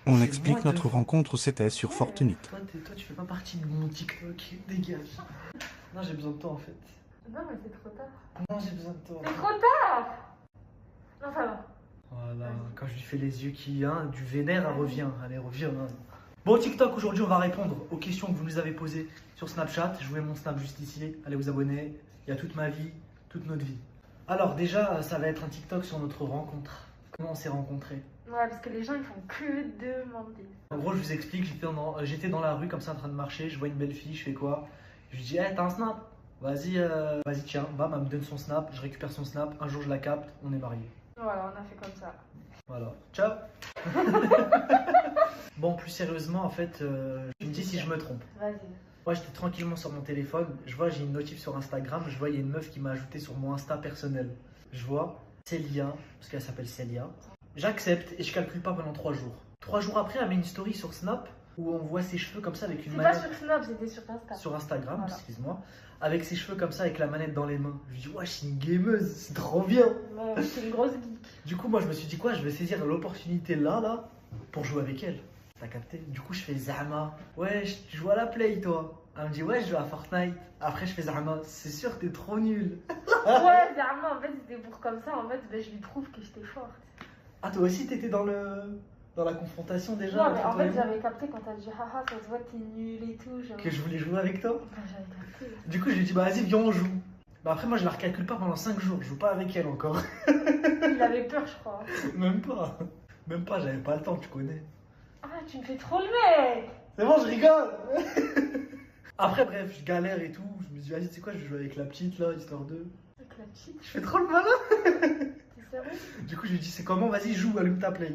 On explique notre rencontre, c'était sur Fortunite. Toi, tu fais pas partie de mon TikTok, dégage. Non, j'ai besoin de toi en fait. Non, mais c'est trop tard. Non, j'ai besoin de toi. C'est trop tard. Non, ça va. Voilà, quand je lui fais les yeux qui, du vénère, elle revient. Allez, reviens. Hein. Bon, TikTok, aujourd'hui, on va répondre aux questions que vous nous avez posées sur Snapchat. Je vous mets mon Snap juste ici. Allez vous abonner. Il y a toute ma vie, toute notre vie. Alors, déjà, ça va être un TikTok sur notre rencontre. Comment on s'est rencontrés. Ouais, parce que les gens, ils font que demander. En gros, je vous explique, j'étais dans la rue comme ça en train de marcher. Je vois une belle fille, je fais quoi? Je lui dis, hey, t'as un Snap? Vas-y, tiens. Bam, elle me donne son Snap. Je récupère son Snap. Un jour, je la capte. On est mariés. Voilà, on a fait comme ça. Voilà, ciao. Bon, plus sérieusement, en fait, tu me dis si je me trompe. Vas-y. Moi, j'étais tranquillement sur mon téléphone. Je vois, j'ai une notif sur Instagram. Je vois, il y a une meuf qui m'a ajouté sur mon Insta personnel. Je vois Célia, parce qu'elle s'appelle Célia. J'accepte et je calcule pas pendant 3 jours. 3 jours après, elle met une story sur Snap où on voit ses cheveux comme ça avec une C'est pas manette. sur Snap, c'était sur Insta. Sur Instagram, Voilà. excuse-moi. Avec ses cheveux comme ça, avec la manette dans les mains. Je lui dis, ouais, c'est une gameuse, c'est trop bien. Ouais, c'est une grosse geek. Du coup, moi, je me suis dit quoi? Je vais saisir l'opportunité là, pour jouer avec elle. T'as capté? Du coup, je fais Zama. Ouais, tu joues à la Play, toi? Elle me dit, ouais, je joue à Fortnite. Après, je fais Zama. C'est sûr, t'es trop nul. Ouais, dernièrement, en fait, c'était pour comme ça. En fait, ben, je lui prouve que j'étais forte. Ah, toi aussi, t'étais dans la confrontation déjà? Non, mais entre en toi et fait, moi j'avais capté quand t'as dit, haha, ça se voit, t'es nul et tout. Genre... Que je voulais jouer avec toi? Ben, j'avais capté. Du coup, je lui ai dit, bah, vas-y, viens, on joue. Bah, après, moi, je la recalcule pas pendant 5 jours. Je joue pas avec elle encore. Il avait peur, je crois. Même pas. Même pas, j'avais pas le temps, tu connais. Ah, tu me fais trop le mec. C'est bon, je rigole. Après, bref, je galère et tout. Je me dis, vas-y, tu sais quoi, je vais jouer avec la petite là, histoire de. Avec la petite. Je fais trop le malin. T'es sérieux? Du coup, je lui dis, c'est comment? Vas-y, joue, allume ta play.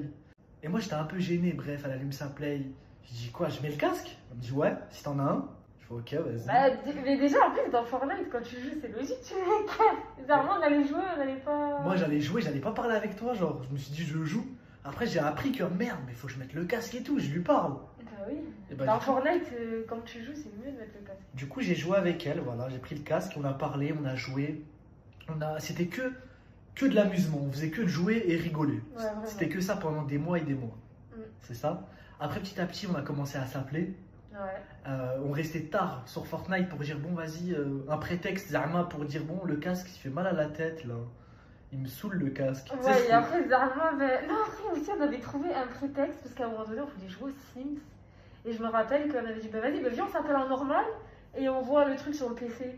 Et moi, j'étais un peu gêné. Bref, elle allume sa play. Je dis, quoi, je mets le casque? Elle me dit, ouais, si t'en as un. Je fais, ok, vas-y. Bah, mais déjà, en plus, dans Fortnite, quand tu joues, c'est logique, tu mets le casque. Bizarrement, on allait jouer, on allait pas. Moi, j'allais jouer, j'allais pas parler avec toi. Genre, je me suis dit, je joue. Après, j'ai appris que merde, mais faut que je mette le casque et tout. Je lui parle. Bah oui. Et bah, Dans du coup- Fortnite, quand tu joues, c'est mieux de mettre le casque. Du coup, j'ai joué avec elle. Voilà, j'ai pris le casque, on a parlé, on a joué. C'était que de l'amusement. On faisait que de jouer et rigoler. Ouais, vraiment. C'était que ça pendant des mois et des mois. Mm. C'est ça. Après, petit à petit, on a commencé à s'appeler. Ouais. On restait tard sur Fortnite pour dire bon, vas-y, un prétexte, Zama, pour dire bon, le casque, il fait mal à la tête là. Il me saoule le casque. Tu sais, Ouais, et c'est- après, bizarrement, ben... non, après aussi, on avait trouvé un prétexte parce qu'à un moment donné, on voulait jouer aux Sims. Et je me rappelle qu'on avait dit, bah vas-y, bah viens, on s'appelle en normal et on voit le truc sur le PC.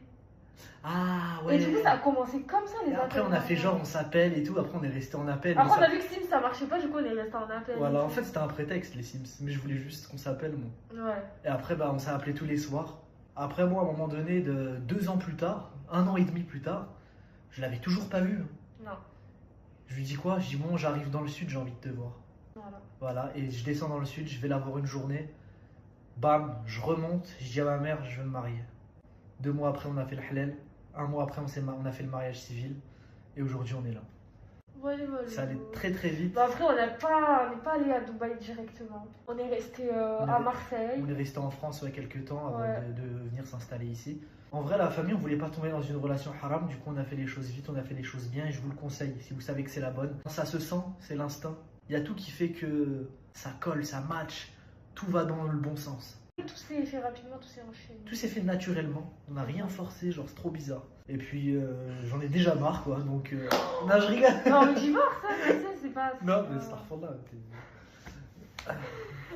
Ah ouais. Et du coup, ça a commencé comme ça, les Et après, appels. on a fait genre, on s'appelle et tout. Après, on est resté en appel. Après, mais on ça- a vu que Sims ça marchait pas, du coup, on est resté en appel. Voilà, en fait, c'était un prétexte, les Sims. Mais je voulais juste qu'on s'appelle, moi. Ouais. Et après, bah, on s'est appelé tous les soirs. Après, moi, à un moment donné, 2 ans plus tard, 1 an et demi plus tard, je l'avais toujours pas vu. Non. Je lui dis quoi? Je dis bon, j'arrive dans le sud, j'ai envie de te voir. Voilà. Voilà, et je descends dans le sud, je vais la voir une journée. Bam, je remonte, je dis à ma mère, je veux me marier. 2 mois après, on a fait le halal. 1 mois après, on a fait le mariage civil. Et aujourd'hui, on est là. Ouais, voilà. Ça allait très très vite. Bah après, on n'est pas allé à Dubaï directement. On est resté à Marseille. On est resté en France ouais, quelques temps avant Ouais. de venir s'installer ici. En vrai, la famille, on voulait pas tomber dans une relation haram. Du coup, on a fait les choses vite, on a fait les choses bien. Et je vous le conseille, si vous savez que c'est la bonne. Ça se sent, c'est l'instinct. Il y a tout qui fait que ça colle, ça match. Tout va dans le bon sens. Tout s'est fait rapidement, tout s'est enchaîné. Tout s'est fait naturellement, on n'a rien forcé, genre c'est trop bizarre. Et puis j'en ai déjà marre quoi, donc... Non, je rigole. Non, mais divorce, ça, je sais, c'est pas. Non, mais c'est là.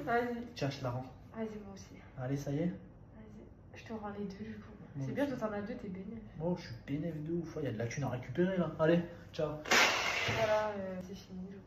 Vas-y, Tiens, je te la rends. vas-y, moi aussi. Allez, ça y est. Vas-y, je te rends les deux du coup. Moi C'est bien, aussi. toi t'en as deux, t'es bénéf. Oh, je suis bénéf de ouf, il y a de la thune à récupérer là. Allez, ciao. Voilà, c'est fini du coup.